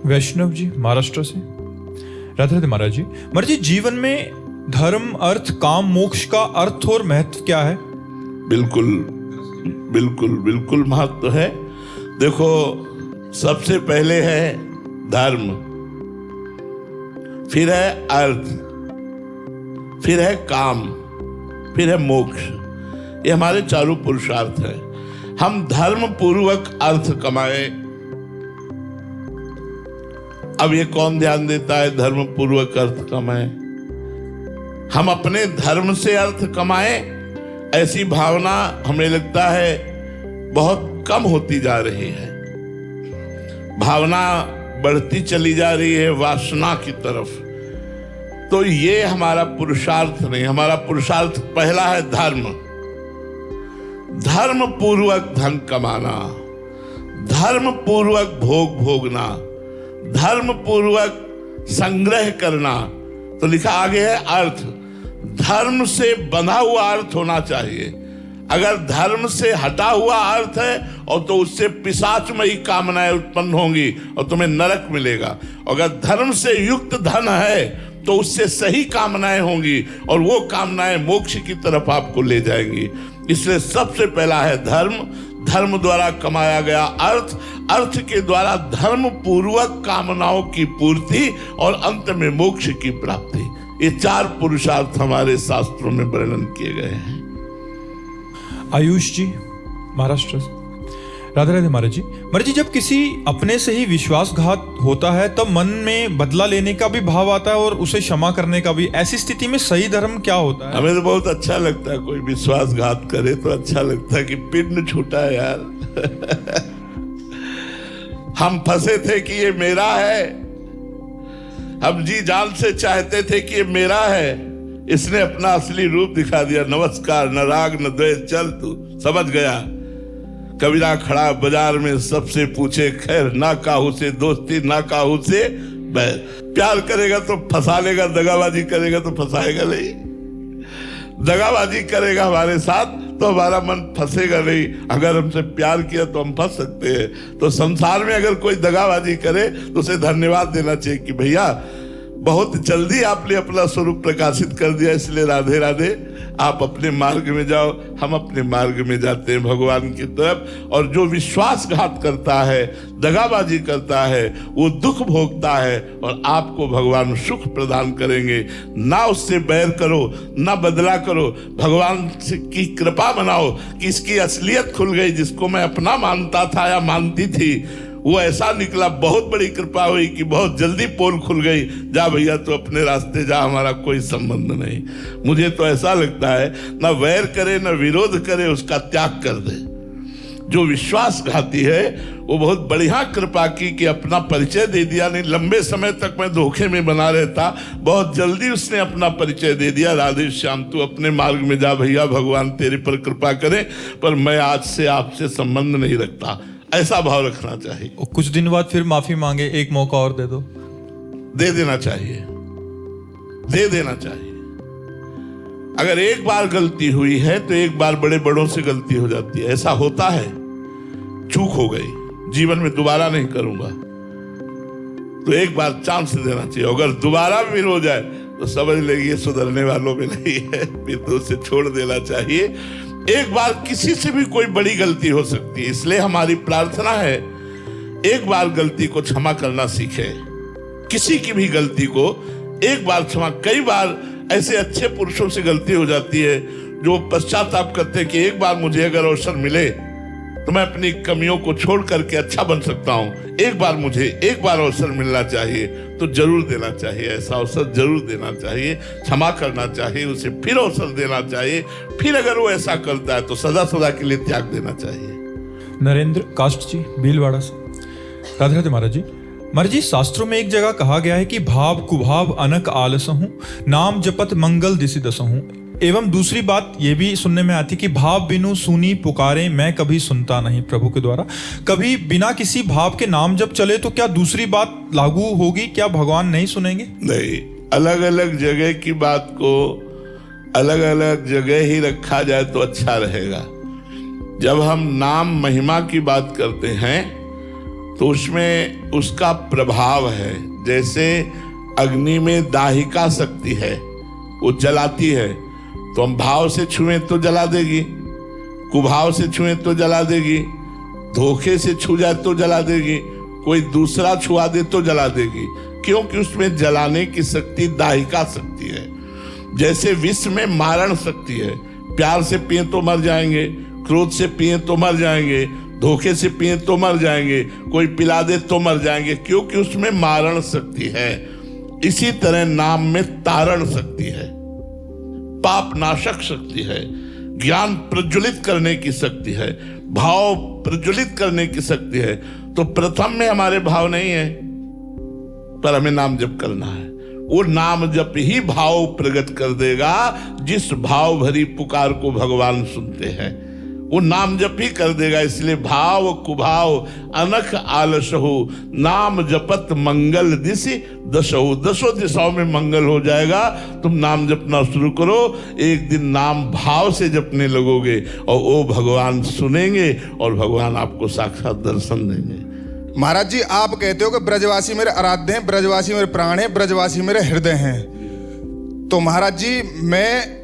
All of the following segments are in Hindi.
वैष्णव जी महाराष्ट्र से। राधे राधे महाराज जी। महाराज जी, जीवन में धर्म, अर्थ, काम, मोक्ष का अर्थ और महत्व क्या है? बिल्कुल बिल्कुल बिल्कुल महत्व है। देखो, सबसे पहले है धर्म, फिर है अर्थ, फिर है काम, फिर है मोक्ष। ये हमारे चारों पुरुषार्थ हैं। हम धर्म पूर्वक अर्थ कमाए। अब ये कौन ध्यान देता है धर्म पूर्वक अर्थ कमाए? हम अपने धर्म से अर्थ कमाए, ऐसी भावना हमें लगता है बहुत कम होती जा रही है। भावना बढ़ती चली जा रही है वासना की तरफ। तो ये हमारा पुरुषार्थ नहीं। हमारा पुरुषार्थ पहला है धर्म। धर्म पूर्वक धन कमाना, धर्म पूर्वक भोग भोगना, धर्म पूर्वक संग्रह करना। तो लिखा आगे है अर्थ। धर्म से बंधा हुआ अर्थ होना चाहिए। अगर धर्म से हटा हुआ अर्थ है और तो उससे पिशाचमयी कामनाएं उत्पन्न होंगी और तुम्हें नरक मिलेगा। अगर धर्म से युक्त धन है तो उससे सही कामनाएं होंगी और वो कामनाएं मोक्ष की तरफ आपको ले जाएंगी। इसलिए सबसे पहला है धर्म। धर्म द्वारा कमाया गया अर्थ, अर्थ के द्वारा धर्म पूर्वक कामनाओं की पूर्ति और अंत में मोक्ष की प्राप्ति। ये चार पुरुषार्थ हमारे शास्त्रों में वर्णन किए गए हैं। आयुष जी महाराष्ट्र से। राधे राधे महाराज जी। महाराज जी, जब किसी अपने से ही विश्वासघात होता है तब मन में बदला लेने का भी भाव आता है और उसे क्षमा करने का भी। ऐसी स्थिति में सही धर्म क्या होता है? हमें तो बहुत अच्छा लगता है, कोई विश्वासघात करे तो अच्छा लगता है कि पिंड छूटा है यार। हम फंसे थे कि ये मेरा है, हम जी जान से चाहते थे कि ये मेरा है, इसने अपना असली रूप दिखा दिया। नमस्कार, न राग न द्वेष, चल तू समझ गया। कबीरा खड़ा बाजार में, सबसे पूछे खैर, ना काहू से दोस्ती ना काहू से बैर। प्यार करेगा तो फंसा लेगा, दगाबाजी करेगा तो फंसाएगा नहीं। दगाबाजी करेगा हमारे साथ तो हमारा मन फंसेगा नहीं। अगर हमसे प्यार किया तो हम फंस सकते हैं। तो संसार में अगर कोई दगाबाजी करे तो उसे धन्यवाद देना चाहिए कि भैया बहुत जल्दी आपने अपना स्वरूप प्रकाशित कर दिया, इसलिए राधे राधे। आप अपने मार्ग में जाओ, हम अपने मार्ग में जाते हैं भगवान की तरफ। और जो विश्वासघात करता है, दगाबाजी करता है, वो दुख भोगता है और आपको भगवान सुख प्रदान करेंगे। ना उससे बैर करो, ना बदला करो, भगवान की कृपा बनाओ कि इसकी असलियत खुल गई। जिसको मैं अपना मानता था या मानती थी, वो ऐसा निकला, बहुत बड़ी कृपा हुई कि बहुत जल्दी पोल खुल गई। जा भैया तो अपने रास्ते जा, हमारा कोई संबंध नहीं। मुझे तो ऐसा लगता है ना वैर करे ना विरोध करे, उसका त्याग कर दे। जो विश्वासघाती है वो बहुत बढ़िया कृपा की कि अपना परिचय दे दिया। नहीं, लंबे समय तक मैं धोखे में बना रहता, बहुत जल्दी उसने अपना परिचय दे दिया। राधे श्याम, तू अपने मार्ग में जा भैया, भगवान तेरे पर कृपा करे, पर मैं आज से आपसे संबंध नहीं रखता। ऐसा भाव रखना चाहिए। और कुछ दिन बाद फिर माफी मांगे, एक मौका और दे दो। दे देना चाहिए, दे देना चाहिए। अगर एक बार गलती हुई है तो एक बार बड़े बड़ों से गलती हो जाती है। ऐसा होता है, चूक हो गई, जीवन में दोबारा नहीं करूंगा, तो एक बार चांस देना चाहिए। अगर दोबारा भी हो जाए तो समझ लेंगे सुधरने वालों में नहीं है, फिर तो उसे छोड़ देना चाहिए। एक बार किसी से भी कोई बड़ी गलती हो सकती है, इसलिए हमारी प्रार्थना है एक बार गलती को क्षमा करना सीखे। किसी की भी गलती को एक बार क्षमा। कई बार ऐसे अच्छे पुरुषों से गलती हो जाती है जो पश्चाताप करते हैं कि एक बार मुझे अगर अवसर मिले तो मैं अपनी कमियों को छोड़ करके अच्छा बन सकता हूं। एक बार मुझे एक बार अवसर मिलना चाहिए तो जरूर देना चाहिए। ऐसा अवसर जरूर देना चाहिए, क्षमा करना चाहिए, उसे फिर अवसर देना चाहिए। फिर अगर वो ऐसा करता है तो सदा सदा के लिए त्याग देना चाहिए। नरेंद्र कास्ट जी भीलवाड़ा से। राधे राधे महाराज जी। महाराज जी, शास्त्रों में एक जगह कहा गया है कि भाव कुभाव अनक आलसहूं, नाम जपत मंगल दिसि दसहूं। एवं दूसरी बात ये भी सुनने में आती कि भाव बिनु सुनी पुकारे मैं कभी सुनता नहीं। प्रभु के द्वारा कभी बिना किसी भाव के नाम जब चले तो क्या दूसरी बात लागू होगी? क्या भगवान नहीं सुनेंगे? नहीं, अलग अलग जगह की बात को अलग अलग जगह ही रखा जाए तो अच्छा रहेगा। जब हम नाम महिमा की बात करते हैं तो उसमें उसका प्रभाव है। जैसे अग्नि में दाहिका शक्ति है, वो जलाती है, तो हम भाव से छुएं तो जला देगी, कुभाव से छुएं तो जला देगी, धोखे से छू जाए तो जला देगी, कोई दूसरा छुआ दे तो जला देगी, क्योंकि उसमें जलाने की शक्ति दाहिका शक्ति है। जैसे विष में मारण शक्ति है, प्यार से पिए तो मर जाएंगे, क्रोध से पिए तो मर जाएंगे, धोखे से पिए तो मर जाएंगे, कोई पिला दे तो मर जाएंगे, क्योंकि उसमें मारण शक्ति है। इसी तरह नाम में तारण शक्ति है, पाप नाशक शक्ति है, ज्ञान प्रज्वलित करने की शक्ति है, भाव प्रज्वलित करने की शक्ति है। तो प्रथम में हमारे भाव नहीं है, पर हमें नाम जप करना है। वो नाम जप ही भाव प्रकट कर देगा। जिस भाव भरी पुकार को भगवान सुनते हैं, वो नाम जप ही कर देगा। इसलिए भाव कुभाव अनख आलसहु, नाम जपत मंगल दिशि दशहु, दसों दिशाओं में मंगल हो जाएगा। तुम नाम जपना शुरू करो, एक दिन नाम भाव से जपने लगोगे और वो भगवान सुनेंगे और भगवान आपको साक्षात दर्शन देंगे। महाराज जी, आप कहते हो कि ब्रजवासी मेरे आराध्य हैं, ब्रजवासी मेरे प्राण हैं, ब्रजवासी मेरे हृदय हैं। तो महाराज जी, मैं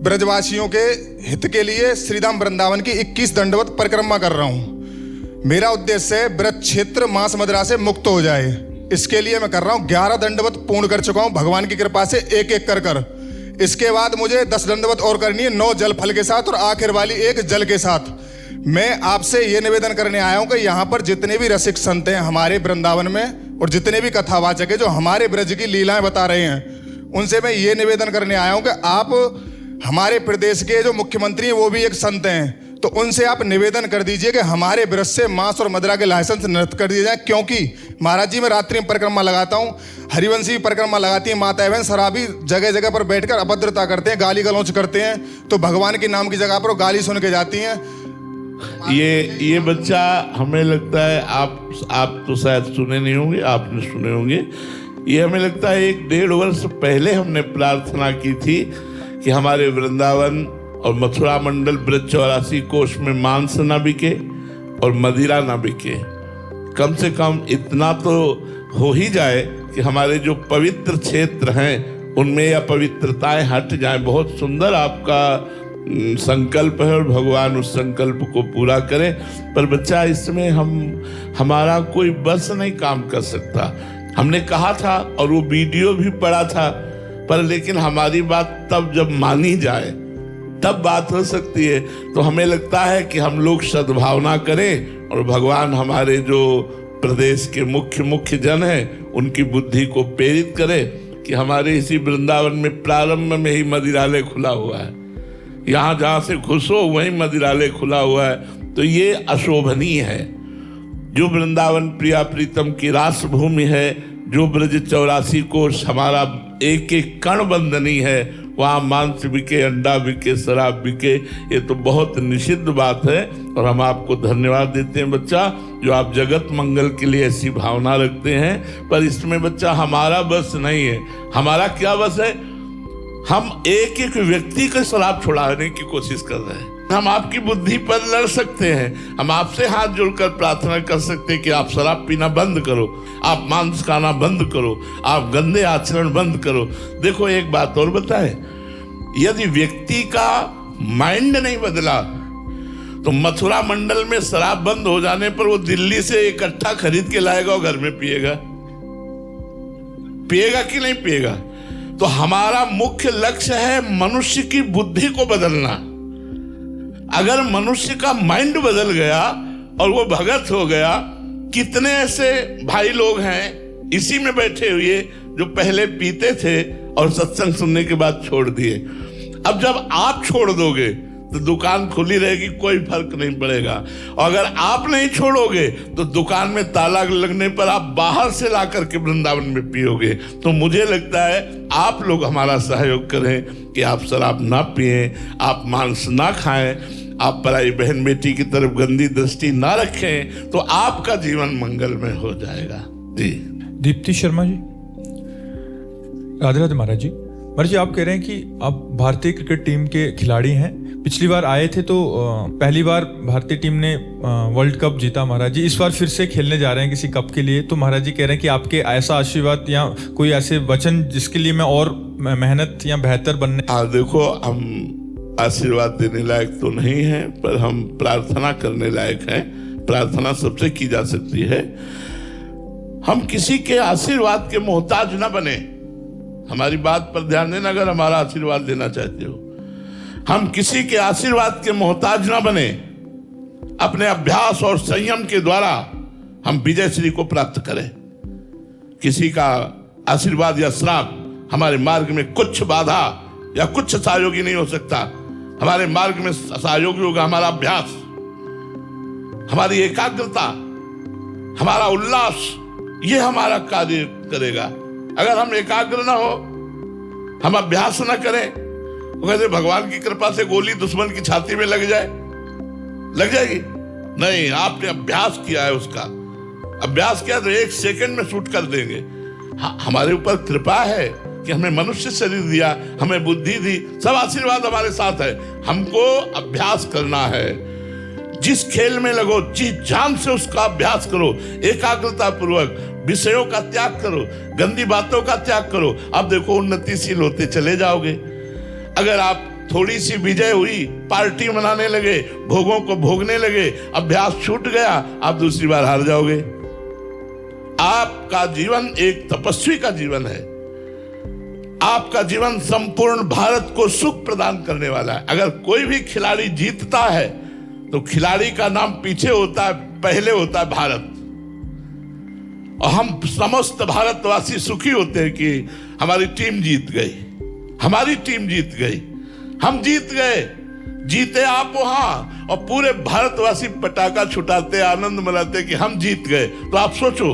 ब्रजवासियों के हित के लिए श्रीधाम वृंदावन की 21 दंडवत परिक्रमा कर रहा हूं। मेरा उद्देश्य है ब्रज क्षेत्र मांस मदिरा से मुक्त हो जाए। इसके लिए मैं कर रहा हूं 11 दंडवत पूर्ण कर चुका हूं भगवान की कृपा से, एक एक कर। इसके बाद मुझे 10 दंडवत और करनी है, 9 जल फल के साथ और आखिर वाली 1 जल के साथ। मैं आपसे ये निवेदन करने आया हूं कि यहाँ पर जितने भी रसिक संत हैं हमारे वृंदावन में और जितने भी कथावाचक हैं जो हमारे ब्रज की लीलाएं बता रहे हैं, उनसे मैं ये निवेदन करने आया हूं कि आप हमारे प्रदेश के जो मुख्यमंत्री हैं वो भी एक संत हैं, तो उनसे आप निवेदन कर दीजिए कि हमारे ब्रज से मांस और मदिरा के लाइसेंस निरस्त कर दिए जाए। क्योंकि महाराज जी, मैं रात्रि में परिक्रमा लगाता हूँ, हरिवंशी परिक्रमा लगाती है माता बहन, शराबी जगह जगह पर बैठकर अभद्रता करते हैं, गाली गलौच करते हैं, तो भगवान के नाम की जगह पर गाली सुन के जाती हैं। ये बच्चा, हमें लगता है आप तो शायद सुने नहीं होंगे, आपने सुने होंगे। ये हमें लगता है 1-1.5 वर्ष पहले हमने प्रार्थना की थी कि हमारे वृंदावन और मथुरा मंडल ब्रज 84 कोष में मांस ना बिके और मदिरा ना बिके। कम से कम इतना तो हो ही जाए कि हमारे जो पवित्र क्षेत्र हैं उनमें यह पवित्रताएं हट जाए। बहुत सुंदर आपका संकल्प है और भगवान उस संकल्प को पूरा करे। पर बच्चा, इसमें हमारा कोई बस नहीं काम कर सकता। हमने कहा था और वो वीडियो भी पड़ा था, पर लेकिन हमारी बात तब जब मानी जाए तब बात हो सकती है। तो हमें लगता है कि हम लोग सद्भावना करें और भगवान हमारे जो प्रदेश के मुख्य जन हैं उनकी बुद्धि को प्रेरित करें कि हमारे इसी वृंदावन में प्रारंभ में ही मदिरालय खुला हुआ है। यहाँ जहाँ से घुसो वहीं मदिरालय खुला हुआ है। तो ये अशोभनीय है। जो वृंदावन प्रिया प्रीतम की रास भूमि है, जो ब्रज 84 कोष हमारा एक एक कण बंदनी है, वहाँ मांस बिके, अंडा बिके, शराब बिके, ये तो बहुत निषिद्ध बात है। और हम आपको धन्यवाद देते हैं बच्चा, जो आप जगत मंगल के लिए ऐसी भावना रखते हैं। पर इसमें बच्चा हमारा बस नहीं है। हमारा क्या बस है? हम एक एक व्यक्ति को शराब छुड़ाने की कोशिश कर रहे हैं। हम आपकी बुद्धि पर लड़ सकते हैं, हम आपसे हाथ जोड़कर प्रार्थना कर सकते हैं कि आप शराब पीना बंद करो, आप मांस खाना बंद करो, आप गंदे आचरण बंद करो। देखो, एक बात और बताएं, यदि व्यक्ति का माइंड नहीं बदला तो मथुरा मंडल में शराब बंद हो जाने पर वो दिल्ली से इकट्ठा खरीद के लाएगा और घर में पिएगा कि नहीं पिएगा? तो हमारा मुख्य लक्ष्य है मनुष्य की बुद्धि को बदलना। अगर मनुष्य का माइंड बदल गया और वो भगत हो गया, कितने ऐसे भाई लोग हैं इसी में बैठे हुए जो पहले पीते थे और सत्संग सुनने के बाद छोड़ दिए। अब जब आप छोड़ दोगे तो दुकान खुली रहेगी, कोई फर्क नहीं पड़ेगा। और अगर आप नहीं छोड़ोगे तो दुकान में ताला लगने पर आप बाहर से ला करके वृंदावन में पियोगे। तो मुझे लगता है आप लोग हमारा सहयोग करें कि आप शराब ना पिएं, आप मांस ना खाएं, आप पराई बहन बेटी की तरफ गंदी दृष्टि ना रखें, तो आपका जीवन मंगलमय हो जाएगा। जी दीप्ति शर्मा जी, राधे राधे महाराज जी। महाराज जी, आप कह रहे हैं कि आप भारतीय क्रिकेट टीम के खिलाड़ी हैं। पिछली बार आए थे तो पहली बार भारतीय टीम ने वर्ल्ड कप जीता महाराज जी। इस बार फिर से खेलने जा रहे हैं किसी कप के लिए, तो महाराज जी कह रहे हैं कि आपके ऐसा आशीर्वाद या कोई ऐसे वचन जिसके लिए मैं और मेहनत या बेहतर बनने। देखो, हम आशीर्वाद देने लायक तो नहीं हैं, पर हम प्रार्थना करने लायक हैं। प्रार्थना सबसे की जा सकती है। हम किसी के आशीर्वाद के मोहताज न बने। हमारी बात पर ध्यान देना, अगर हमारा आशीर्वाद लेना चाहते हो। हम किसी के आशीर्वाद के मोहताज ना बने। अपने अभ्यास और संयम के द्वारा हम विजय श्री को प्राप्त करें। किसी का आशीर्वाद या श्राप हमारे मार्ग में कुछ बाधा या कुछ सहयोगी नहीं हो सकता। हमारे मार्ग में सहयोगी होगा हमारा अभ्यास, हमारी एकाग्रता, हमारा उल्लास। ये हमारा कार्य करेगा। अगर हम एकाग्र ना हो, हम अभ्यास ना करें, वैसे भगवान की कृपा से गोली दुश्मन की छाती में लग जाएगी? नहीं, आपने अभ्यास किया है। उसका अभ्यास किया तो 1 सेकंड में शूट कर देंगे। हमारे ऊपर कृपा है कि हमें मनुष्य शरीर दिया, हमें बुद्धि दी, सब आशीर्वाद हमारे साथ है। हमको अभ्यास करना है। जिस खेल में लगो, जी जान से उसका अभ्यास करो, एकाग्रता पूर्वक। विषयों का त्याग करो, गंदी बातों का त्याग करो। अब देखो, उन्नतिशील होते चले जाओगे। अगर आप थोड़ी सी विजय हुई, पार्टी मनाने लगे, भोगों को भोगने लगे, अभ्यास छूट गया, आप दूसरी बार हार जाओगे। आपका जीवन एक तपस्वी का जीवन है। आपका जीवन संपूर्ण भारत को सुख प्रदान करने वाला है। अगर कोई भी खिलाड़ी जीतता है तो खिलाड़ी का नाम पीछे होता है, पहले होता है भारत। और हम समस्त भारतवासी सुखी होते हैं कि हमारी टीम जीत गई, हमारी टीम जीत गई, हम जीत गए। जीते आप वहां, और पूरे भारतवासी पटाखा छुटाते, आनंद मनाते कि हम जीत गए। तो आप सोचो,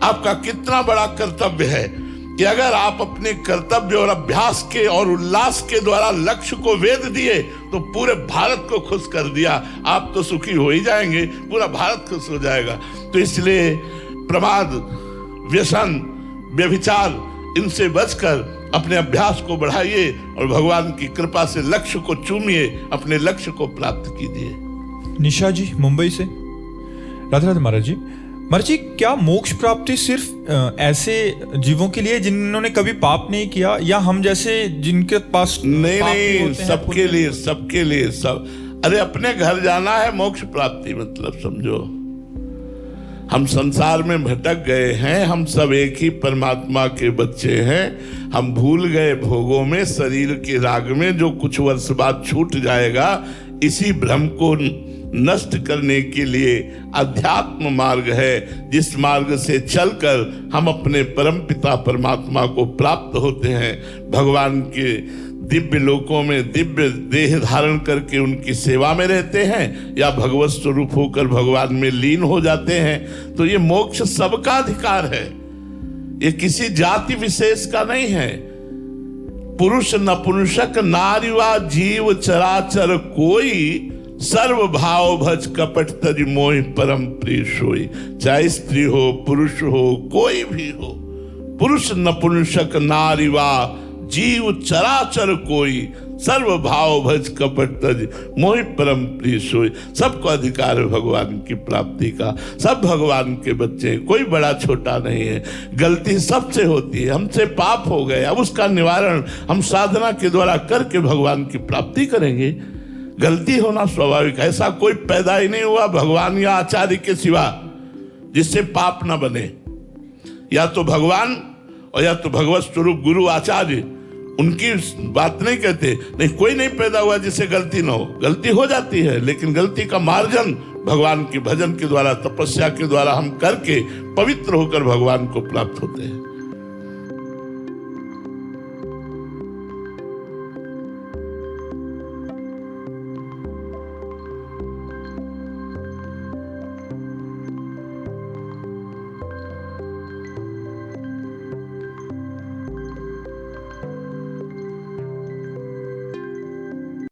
आपका कितना बड़ा कर्तव्य है कि अगर आप अपने कर्तव्य और अभ्यास के और उल्लास के द्वारा लक्ष्य को वेध दिए तो पूरे भारत को खुश कर दिया। आप तो सुखी हो ही जाएंगे, पूरा भारत खुश हो जाएगा। तो इसलिए प्रमाद, व्यसन, व्यभिचार, इनसे बचकर अपने अभ्यास को बढ़ाइए और भगवान की कृपा से लक्ष्य को चूमिए, अपने लक्ष्य को प्राप्त कीजिए। निशा जी मुंबई से। राधे राधे महाराज जी। महाराज जी, क्या मोक्ष प्राप्ति सिर्फ ऐसे जीवों के लिए जिन्होंने कभी पाप नहीं किया, या हम जैसे जिनके पास नहीं, सबके लिए, सबके लिए, सब। अरे अपने घर जाना है मोक्ष प्राप्ति, मतलब समझो। हम संसार में भटक गए हैं, हम सब एक ही परमात्मा के बच्चे हैं। हम भूल गए भोगों में, शरीर के राग में। जो कुछ वर्ष बाद छूट जाएगा, इसी भ्रम को नष्ट करने के लिए अध्यात्म मार्ग है, जिस मार्ग से चलकर हम अपने परमपिता परमात्मा को प्राप्त होते हैं। भगवान के दिव्य लोकों में दिव्य देह धारण करके उनकी सेवा में रहते हैं, या भगवत स्वरूप होकर भगवान में लीन हो जाते हैं। तो ये मोक्ष सबका अधिकार है, ये किसी जाति विशेष का नहीं है। पुरुष नपुंसक नारी वा जीव चराचर कोई, सर्व भाव भज कपट तज मोहि परम प्रिय सोई। चाहे स्त्री हो, पुरुष हो, कोई भी हो, पुरुष नपुंसक नारी वा जीव चराचर कोई, सर्व भाव भज कपट तज मोहि परम प्रिय सोई। सबको अधिकार है भगवान की प्राप्ति का। सब भगवान के बच्चे हैं, कोई बड़ा छोटा नहीं है। गलती सबसे होती है, हमसे पाप हो गए, अब उसका निवारण हम साधना के द्वारा करके भगवान की प्राप्ति करेंगे। गलती होना स्वाभाविक है, ऐसा कोई पैदा ही नहीं हुआ भगवान या आचार्य के सिवा जिससे पाप न बने। या तो भगवान और या तो भगवत स्वरूप गुरु आचार्य, उनकी बात नहीं कहते। नहीं, कोई नहीं पैदा हुआ जिससे गलती ना हो। गलती हो जाती है, लेकिन गलती का मार्जन भगवान के भजन के द्वारा, तपस्या के द्वारा हम करके पवित्र होकर भगवान को प्राप्त होते हैं।